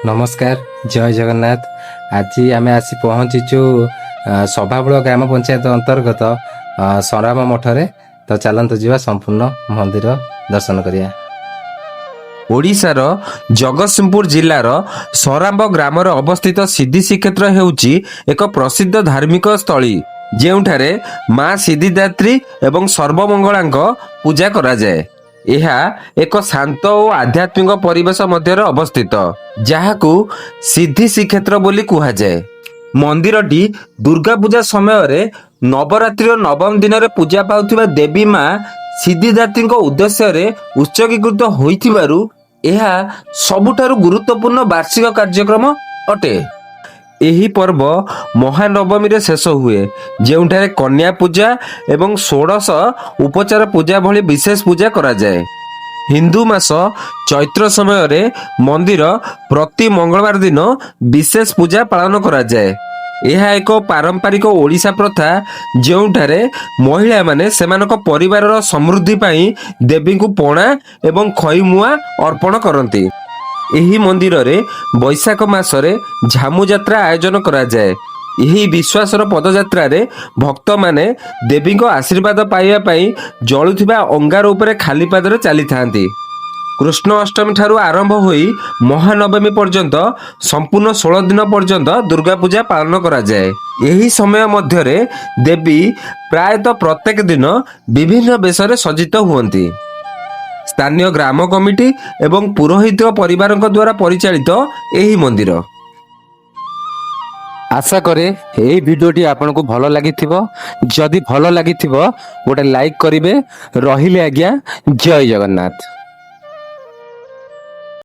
नमस्कार जय जगन्नाथ। आज आम आसी पहुँचीचु सभाबूल ग्राम पंचायत अंतर्गत सराम मठरे। तो चलतु जा संपूर्ण मंदिर दर्शन करिया। ओडिशार जगतसिंहपुर जिलार सराम्ब ग्राम अवस्थित सिद्धि श्रीक्षेत्र हेउची एक प्रसिद्ध धार्मिक स्थली जेउठारे माँ सिद्धिदात्री एवं सर्वमंगलांक पूजा करा जाए। यह एक शांत और आध्यात्मिक परिवेश मध्य अवस्थित जहाकू सिद्धि श्रीक्षेत्र बोली कहा जाए। मंदिरटी दुर्गा पूजा समय नवरात्रि नवम दिन में पूजा पाउथिबा देवी माँ सिद्धिदात्री उद्देश्य उत्सर्गीकृत होइथिबारु यह सबुठारु गुरुत्वपूर्ण वार्षिक कार्यक्रम अटे। यही पर्व महानवमी रे शेष हुए जेउठारे कन्या पूजा एवं 16 उपचार पूजा भली विशेष पूजा करा जाए। हिंदू मास चैत्र समय रे मंदिर प्रति मंगलवार दिन विशेष पूजा पालन करा जाए। यह एक पारंपरिक ओडिशा प्रथा जेउठारे महिला माने सेमानक परिवार समृद्धि पाई देवी को पणा एवं खईमुआ अर्पण करती। यही मंदिर रे बैशाख मासरे झामु यात्रा आयोजन करा जाए। यही विश्वासर पदयात्रा रे भक्त माने देवी को आशीर्वाद पाइबा पाई जळुथिबा अंगार उपरे खाली पादरे चली थांती। कृष्ण अष्टमी ठारू आरंभ होई महानवमी पर्यंत संपूर्ण 16 दिन पर्यंत दुर्गा पूजा पालन करा जाए। यही समय मध्य रे देवी प्रायतः प्रत्येक दिन विभिन्न बेशरे सज्जित हुअंती। स्थानीय ग्राम कमिटी एवं पुरोहित परिवार द्वारा परिचालित यही मंदिर। आशा करे यही भिडियोटी आपन को भल लगी जदि भल लगी गोटे लाइक करिवे। रहिले आज्ञा जय जगन्नाथ।